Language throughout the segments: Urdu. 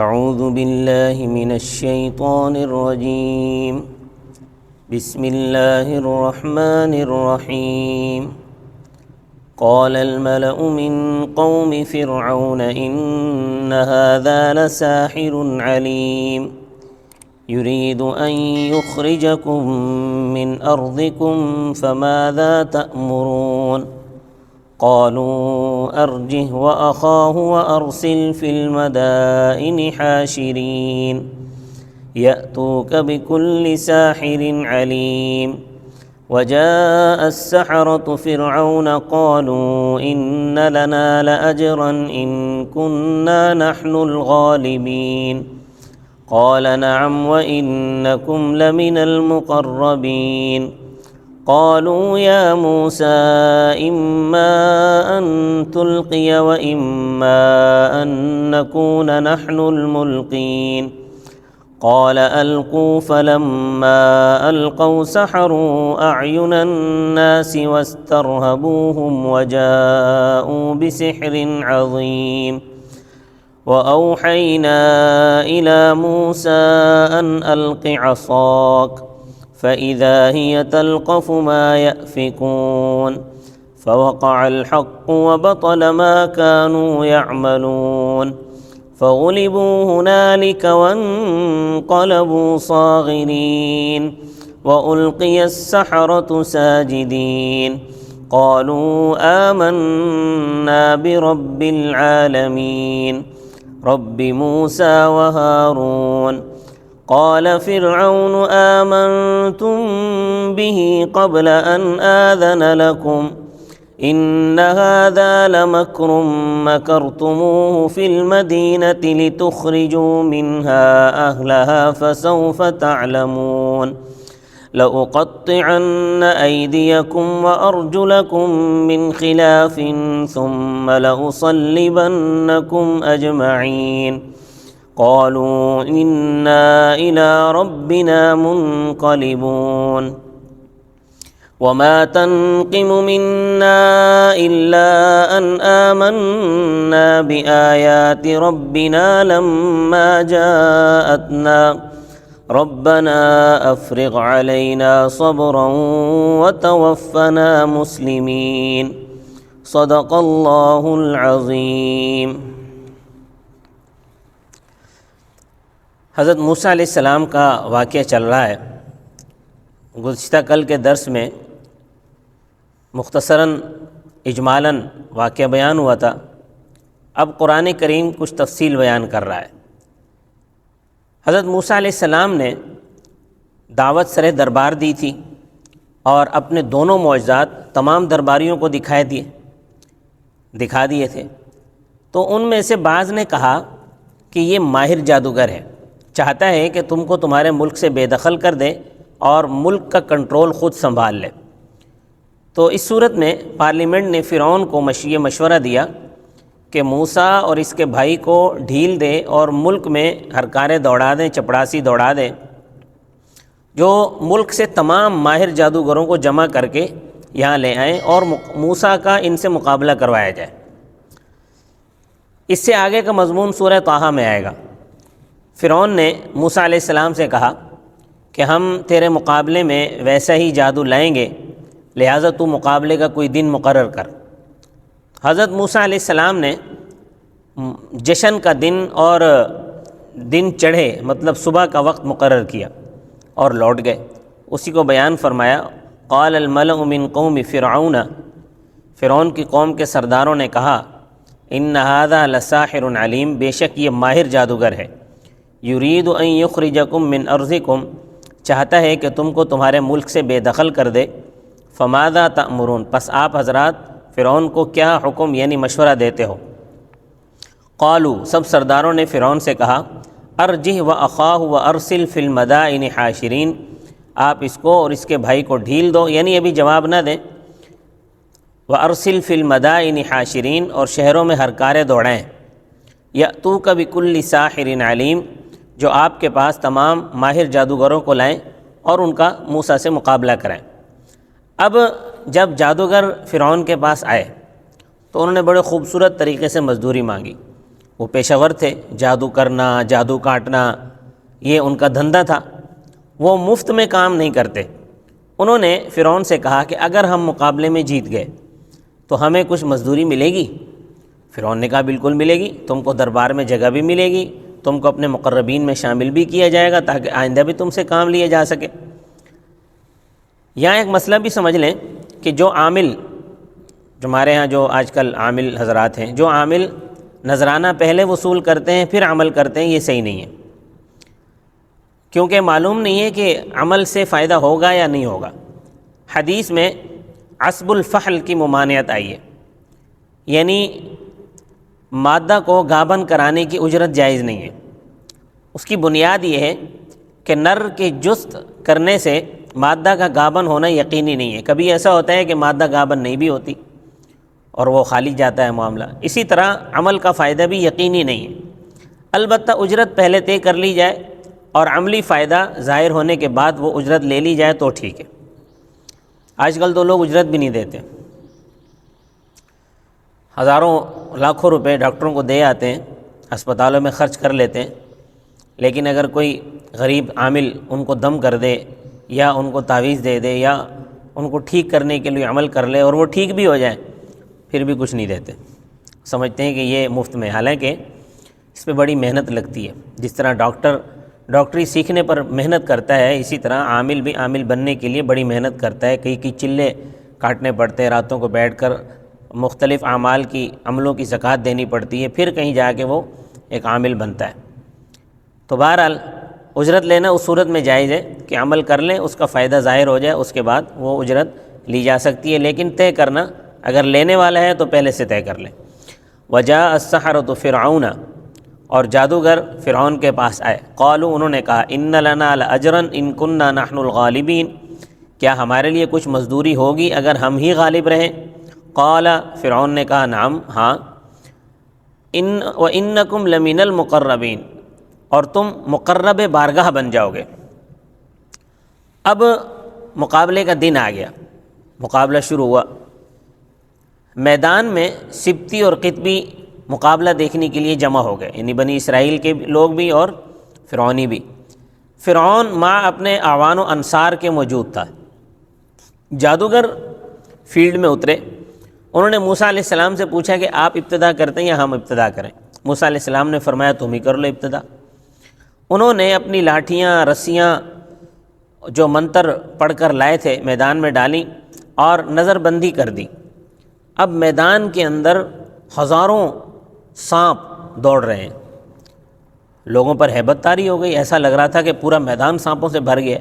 اعوذ باللہ من الشیطان الرجیم بسم اللہ الرحمن الرحیم قال الملأ من قوم فرعون ان هذا لساحر علیم يريد أن يخرجكم من أرضكم فماذا تأمرون قالوا أرجه وأخاه وأرسل في المدائن حاشرين يأتوك بكل ساحر عليم وجاء السحرة فرعون قالوا إن لنا لأجرا إن كنا نحن الغالبين قال نعم وإنكم لمن المقربين قالوا يا موسى إما أن تلقي وإما أن نكون نحن الملقين قال ألقوا فلما ألقوا سحروا أعين الناس واسترهبوهم وجاءوا بسحر عظيم وأوحينا إلى موسى أن ألق عصاك فإذا هي تلقف ما يأفكون فوقع الحق وبطل ما كانوا يعملون فغلبوا هنالك وانقلبوا صاغرين وألقي السحرة ساجدين قالوا آمنا برب العالمين رب موسى وهارون قال فرعون آمنتم به قبل أن آذن لكم إن هذا لمكر مكرتموه في المدينة لتخرجوا منها أهلها فسوف تعلمون لأقطعن أيديكم وأرجلكم من خلاف ثم لأصلبنكم أجمعين قالوا إنا إلى ربنا منقلبون وما تنقم منا إلا أن آمنا بآيات ربنا لما جاءتنا ربنا افرغ علينا صبرا وتوفنا مسلمين صدق اللہ العظیم۔ حضرت موسیٰ علیہ السلام کا واقعہ چل رہا ہے۔ گزشتہ کل کے درس میں مختصراً اجمالاً واقعہ بیان ہوا تھا، اب قرآن کریم کچھ تفصیل بیان کر رہا ہے۔ حضرت موسیٰ علیہ السلام نے دعوت سر دربار دی تھی اور اپنے دونوں معجزات تمام درباریوں کو دکھا دیے تھے، تو ان میں سے بعض نے کہا کہ یہ ماہر جادوگر ہے، چاہتا ہے کہ تم کو تمہارے ملک سے بے دخل کر دے اور ملک کا کنٹرول خود سنبھال لے۔ تو اس صورت میں پارلیمنٹ نے فرعون کو یہ مشورہ دیا کہ موسیٰ اور اس کے بھائی کو ڈھیل دے اور ملک میں ہرکارے دوڑا دیں، چپڑاسی دوڑا دیں، جو ملک سے تمام ماہر جادوگروں کو جمع کر کے یہاں لے آئیں اور موسیٰ کا ان سے مقابلہ کروایا جائے۔ اس سے آگے کا مضمون سورہ طٰہٰ میں آئے گا۔ فرعون نے موسیٰ علیہ السلام سے کہا کہ ہم تیرے مقابلے میں ویسا ہی جادو لائیں گے، لہٰذا تو مقابلے کا کوئی دن مقرر کر۔ حضرت موسیٰ علیہ السلام نے جشن کا دن اور دن چڑھے مطلب صبح کا وقت مقرر کیا اور لوٹ گئے۔ اسی کو بیان فرمایا، قال الملأ من قوم فرعون، فرعون کی قوم کے سرداروں نے کہا، ان ھذا لساحر علیم، بے شک یہ ماہر جادوگر ہے، یرید ان یخرجکم من ارضکم، چاہتا ہے کہ تم کو تمہارے ملک سے بے دخل کر دے، فماذا تأمرون، پس آپ حضرات فرعون کو کیا حکم یعنی مشورہ دیتے ہو؟ قالوا، سب سرداروں نے فرعون سے کہا، ارجہ واخاہ وارسل فی المدائن حاشرین، آپ اس کو اور اس کے بھائی کو ڈھیل دو، یعنی ابھی جواب نہ دیں، وارسل فی المدائن حاشرین، اور شہروں میں ہرکارے دوڑائیں، یأتوک بکل ساحر علیم، جو آپ کے پاس تمام ماہر جادوگروں کو لائیں اور ان کا موسیٰ سے مقابلہ کریں۔ اب جب جادوگر فرعون کے پاس آئے تو انہوں نے بڑے خوبصورت طریقے سے مزدوری مانگی، وہ پیشہ ور تھے، جادو کرنا، جادو کاٹنا، یہ ان کا دھندا تھا، وہ مفت میں کام نہیں کرتے۔ انہوں نے فرعون سے کہا کہ اگر ہم مقابلے میں جیت گئے تو ہمیں کچھ مزدوری ملے گی؟ فرعون نے کہا بالکل ملے گی، تم کو دربار میں جگہ بھی ملے گی، تم کو اپنے مقربین میں شامل بھی کیا جائے گا تاکہ آئندہ بھی تم سے کام لیا جا سکے۔ یہاں ایک مسئلہ بھی سمجھ لیں کہ جو عامل، جو ہمارے ہاں جو آج کل عامل حضرات ہیں، جو عامل نذرانہ پہلے وصول کرتے ہیں پھر عمل کرتے ہیں، یہ صحیح نہیں ہے، کیونکہ معلوم نہیں ہے کہ عمل سے فائدہ ہوگا یا نہیں ہوگا۔ حدیث میں عصب الفحل کی ممانعت آئی ہے، یعنی مادہ کو گابن کرانے کی اجرت جائز نہیں ہے۔ اس کی بنیاد یہ ہے کہ نر کے جست کرنے سے مادہ کا گابن ہونا یقینی نہیں ہے۔ کبھی ایسا ہوتا ہے کہ مادہ گابن نہیں بھی ہوتی اور وہ خالی جاتا ہے معاملہ۔ اسی طرح عمل کا فائدہ بھی یقینی نہیں ہے، البتہ اجرت پہلے طے کر لی جائے اور عملی فائدہ ظاہر ہونے کے بعد وہ اجرت لے لی جائے تو ٹھیک ہے۔ آج کل تو لوگ اجرت بھی نہیں دیتے، ہزاروں لاکھوں روپے ڈاکٹروں کو دے آتے ہیں، ہسپتالوں میں خرچ کر لیتے ہیں، لیکن اگر کوئی غریب عامل ان کو دم کر دے یا ان کو تعویذ دے دے یا ان کو ٹھیک کرنے کے لیے عمل کر لے اور وہ ٹھیک بھی ہو جائے، پھر بھی کچھ نہیں دیتے، سمجھتے ہیں کہ یہ مفت میں، حالانکہ اس پہ بڑی محنت لگتی ہے۔ جس طرح ڈاکٹری سیکھنے پر محنت کرتا ہے، اسی طرح عامل بھی عامل بننے کے لیے بڑی محنت کرتا ہے، کئی چلے کاٹنے پڑتے ہیں، راتوں کو بیٹھ کر مختلف اعمال کی عملوں کی زکوٰۃ دینی پڑتی ہے، پھر کہیں جا کے وہ ایک عامل بنتا ہے۔ تو بہرحال اجرت لینا اس صورت میں جائز ہے کہ عمل کر لیں، اس کا فائدہ ظاہر ہو جائے، اس کے بعد وہ اجرت لی جا سکتی ہے، لیکن طے کرنا، اگر لینے والا ہے تو پہلے سے طے کر لیں۔ وجاء السحرۃ فرعون، اور جادوگر فرعون کے پاس آئے، قالوا، انہوں نے کہا، ان لنا لاجرا ان کنا نحن الغالبین، کیا ہمارے لیے کچھ مزدوری ہوگی اگر ہم ہی غالب رہیں؟ قال، فرعون نے کہا، نعم، ہاں، وانکم لمن المقربین، اور تم مقرب بارگاہ بن جاؤ گے۔ اب مقابلے کا دن آ گیا، مقابلہ شروع ہوا۔ میدان میں سبتی اور قطبی مقابلہ دیکھنے کے لیے جمع ہو گئے، یعنی بنی اسرائیل کے لوگ بھی اور فرعونی بھی۔ فرعون مع اپنے اعوان و انصار کے موجود تھا۔ جادوگر فیلڈ میں اترے، انہوں نے موسیٰ علیہ السلام سے پوچھا کہ آپ ابتدا کرتے ہیں یا ہم ابتدا کریں؟ موسیٰ علیہ السلام نے فرمایا تم ہی کر لو ابتدا۔ انہوں نے اپنی لاٹھیاں، رسیاں جو منتر پڑھ کر لائے تھے میدان میں ڈالیں اور نظر بندی کر دی۔ اب میدان کے اندر ہزاروں سانپ دوڑ رہے ہیں، لوگوں پر ہیبت طاری ہو گئی، ایسا لگ رہا تھا کہ پورا میدان سانپوں سے بھر گیا۔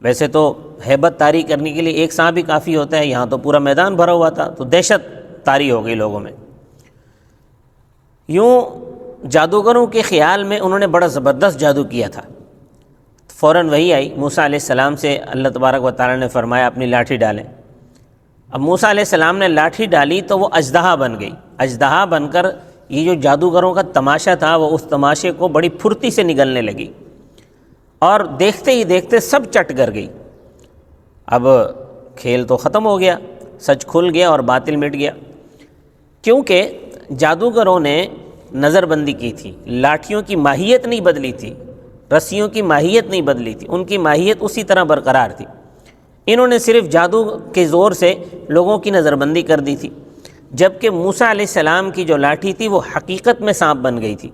ویسے تو ہیبت طاری کرنے کے لیے ایک سانپ ہی کافی ہوتا ہے، یہاں تو پورا میدان بھرا ہوا تھا، تو دہشت طاری ہو گئی لوگوں میں۔ یوں جادوگروں کے خیال میں انہوں نے بڑا زبردست جادو کیا تھا۔ فوراً وہی آئی موسیٰ علیہ السلام سے، اللہ تبارک و تعالیٰ نے فرمایا اپنی لاٹھی ڈالیں۔ اب موسیٰ علیہ السلام نے لاٹھی ڈالی تو وہ اژدہا بن گئی۔ اژدہا بن کر یہ جو جادوگروں کا تماشا تھا وہ اس تماشے کو بڑی پھرتی سے نگلنے لگی اور دیکھتے ہی دیکھتے سب چٹ کر گئی۔ اب کھیل تو ختم ہو گیا، سچ کھل گیا اور باطل مٹ گیا، کیونکہ جادوگروں نے نظر بندی کی تھی، لاٹھیوں کی ماہیت نہیں بدلی تھی، رسیوں کی ماہیت نہیں بدلی تھی، ان کی ماہیت اسی طرح برقرار تھی۔ انہوں نے صرف جادو کے زور سے لوگوں کی نظر بندی کر دی تھی، جبکہ موسیٰ علیہ السلام کی جو لاٹھی تھی وہ حقیقت میں سانپ بن گئی تھی،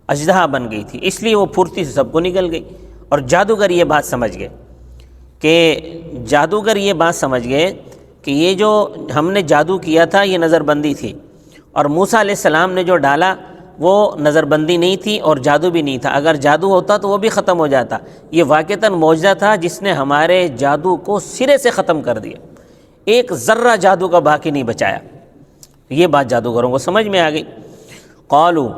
اژدہا بن گئی تھی، اس لیے وہ پھرتی سے سب کو نگل گئی۔ اور جادوگر یہ بات سمجھ گئے کہ یہ جو ہم نے جادو کیا تھا یہ نظر بندی تھی، اور موسیٰ علیہ السلام نے جو ڈالا وہ نظر بندی نہیں تھی اور جادو بھی نہیں تھا۔ اگر جادو ہوتا تو وہ بھی ختم ہو جاتا، یہ واقعتاً معجزہ تھا جس نے ہمارے جادو کو سرے سے ختم کر دیا، ایک ذرہ جادو کا باقی نہیں بچایا۔ یہ بات جادوگروں کو سمجھ میں آ گئی۔ قالوا،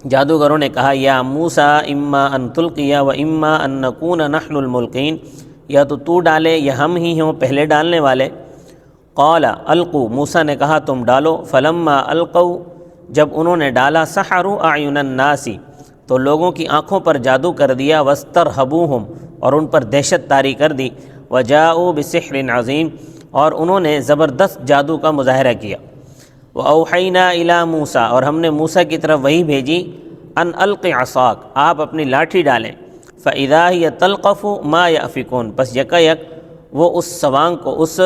جادوگروں نے کہا، یا موسیٰ اما ان تلقی و اما ان نکون نحن الملقین، یا تو ڈالے یا ہم ہی ہوں پہلے ڈالنے والے۔ قال القوا، موسیٰ نے کہا تم ڈالو۔ فلما القوا، جب انہوں نے ڈالا، سحروا اعین الناس، تو لوگوں کی آنکھوں پر جادو کر دیا، واسترہبوہم، اور ان پر دہشت طاری کر دی، وجاءوا بسحر عظیم، اور انہوں نے زبردست جادو کا مظاہرہ کیا۔ وَأَوْحَيْنَا إِلَىٰ مُوسَىٰ اور ہم نے موسیٰ کی طرف وحی بھیجی ان الق عصاک آپ اپنی لاٹھی ڈالیں فَإِذَا هِيَ تَلْقَفُ مَا يَأْفِكُونَ بس یکا یک وہ اس سوانگ کو اس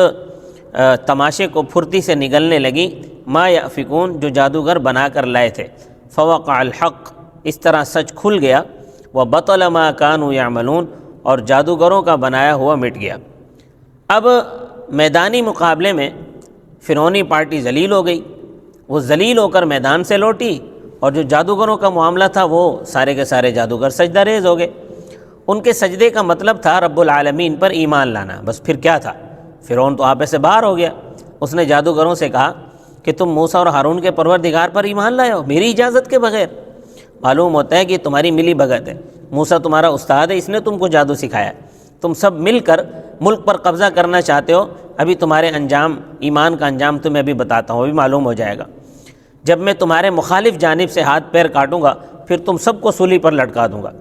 تماشے کو پھرتی سے نگلنے لگی ما یأفکون جو جادوگر بنا کر لائے تھے فوقع الحق اس طرح سچ کھل گیا وبطل ما كانوا يعملون اور جادوگروں کا بنایا ہوا مٹ گیا۔ اب میدانی مقابلے میں فرعونی پارٹی ذلیل ہو گئی، وہ ذلیل ہو کر میدان سے لوٹی، اور جو جادوگروں کا معاملہ تھا وہ سارے کے سارے جادوگر سجدہ ریز ہو گئے۔ ان کے سجدے کا مطلب تھا رب العالمین پر ایمان لانا، بس پھر کیا تھا، فرعون تو آپے سے باہر ہو گیا۔ اس نے جادوگروں سے کہا کہ تم موسیٰ اور ہارون کے پروردگار پر ایمان لائے ہو میری اجازت کے بغیر؟ معلوم ہوتا ہے کہ تمہاری ملی بھگت ہے، موسیٰ تمہارا استاد ہے، اس نے تم کو جادو سکھایا ہے، تم سب مل کر ملک پر قبضہ کرنا چاہتے ہو۔ ابھی تمہارے انجام، ایمان کا انجام تمہیں ابھی بتاتا ہوں، ابھی معلوم ہو جائے گا۔ جب میں تمہارے مخالف جانب سے ہاتھ پیر کاٹوں گا پھر تم سب کو سولی پر لٹکا دوں گا۔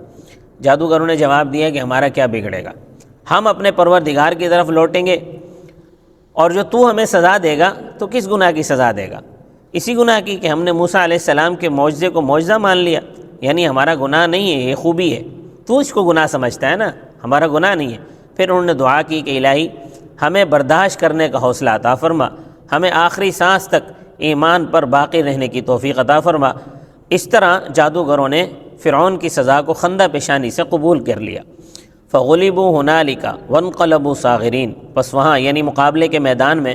جادوگروں نے جواب دیا کہ ہمارا کیا بگڑے گا، ہم اپنے پروردگار کی طرف لوٹیں گے، اور جو تو ہمیں سزا دے گا تو کس گناہ کی سزا دے گا؟ اسی گناہ کی کہ ہم نے موسیٰ علیہ السلام کے معجزے کو معجزہ مان لیا، یعنی ہمارا گناہ نہیں ہے، یہ خوبی ہے، تو اس کو گناہ سمجھتا ہے نا، ہمارا گناہ نہیں ہے۔ پھر انہوں نے دعا کی کہ الہی ہمیں برداشت کرنے کا حوصلہ عطا فرما، ہمیں آخری سانس تک ایمان پر باقی رہنے کی توفیق عطا فرما۔ اس طرح جادوگروں نے فرعون کی سزا کو خندہ پیشانی سے قبول کر لیا۔ فغلبوا ہنالک وانقلبوا صاغرین پس وہاں یعنی مقابلے کے میدان میں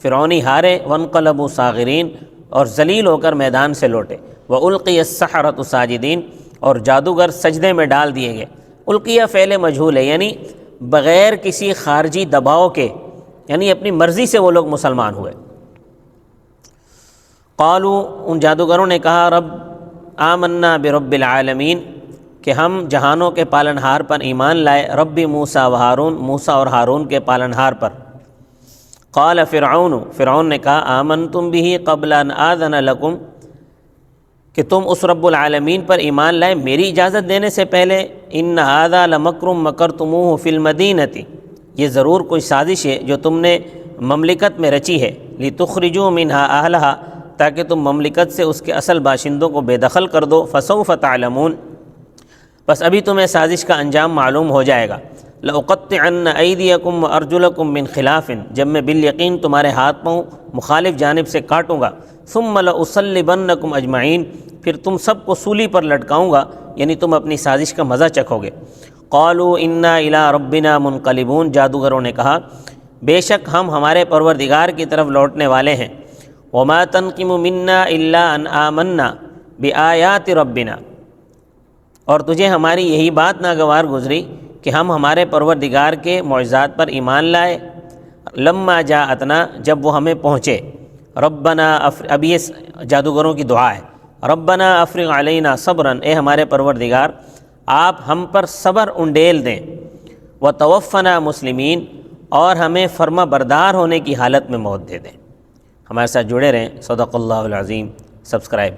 فرعونی ہارے، وانقلبوا صاغرین اور ذلیل ہو کر میدان سے لوٹے، والقی السحرۃ ساجدین اور جادوگر سجدے میں ڈال دیے گئے۔ القیہ فعل مجہول ہے، یعنی بغیر کسی خارجی دباؤ کے، یعنی اپنی مرضی سے وہ لوگ مسلمان ہوئے۔ قالوا ان جادوگروں نے کہا رب آمنا برب العالمین کہ ہم جہانوں کے پالنہار پر ایمان لائے، رب موسیٰ و ہارون موسیٰ اور ہارون کے پالنہار پر۔ قال فرعون نے کہا آمنتم به قبل ان آذن لکم کہ تم اس رب العالمین پر ایمان لائے میری اجازت دینے سے پہلے، ان ھذا لمکر مکرتموہ فی المدینۃ یہ ضرور کوئی سازش ہے جو تم نے مملکت میں رچی ہے، لتخرجوا منہا اہلہا تاکہ تم مملکت سے اس کے اصل باشندوں کو بے دخل کر دو، فسوف تعلمون بس ابھی تمہیں سازش کا انجام معلوم ہو جائے گا۔ لأقطعن ایدیکم وارجلکم من خلاف جب میں بالیقین تمہارے ہاتھ پاؤں مخالف جانب سے کاٹوں گا، ثم لأصلبنکم اجمعین پھر تم سب کو سولی پر لٹکاؤں گا، یعنی تم اپنی سازش کا مزہ چکھو گے۔ قالوا انا الی ربنا منقلبون جادوگروں نے کہا بے شک ہم ہمارے پروردگار کی طرف لوٹنے والے ہیں۔ وما تنقم منا الا ان آمنا بآیات ربنا اور تجھے ہماری یہی بات ناگوار گزری کہ ہم ہمارے پروردگار کے معجزات پر ایمان لائے، لما جاءتنا جب وہ ہمیں پہنچے۔ ربنا اب یہ جادوگروں کی دعا ہے، ربنا افرغ علینا صبرا اے ہمارے پروردگار آپ ہم پر صبر انڈیل دیں، وتوفنا مسلمین اور ہمیں فرما بردار ہونے کی حالت میں موت دے دیں۔ ہمارے ساتھ جڑے رہیں۔ صدق اللہ العظیم۔ سبسکرائب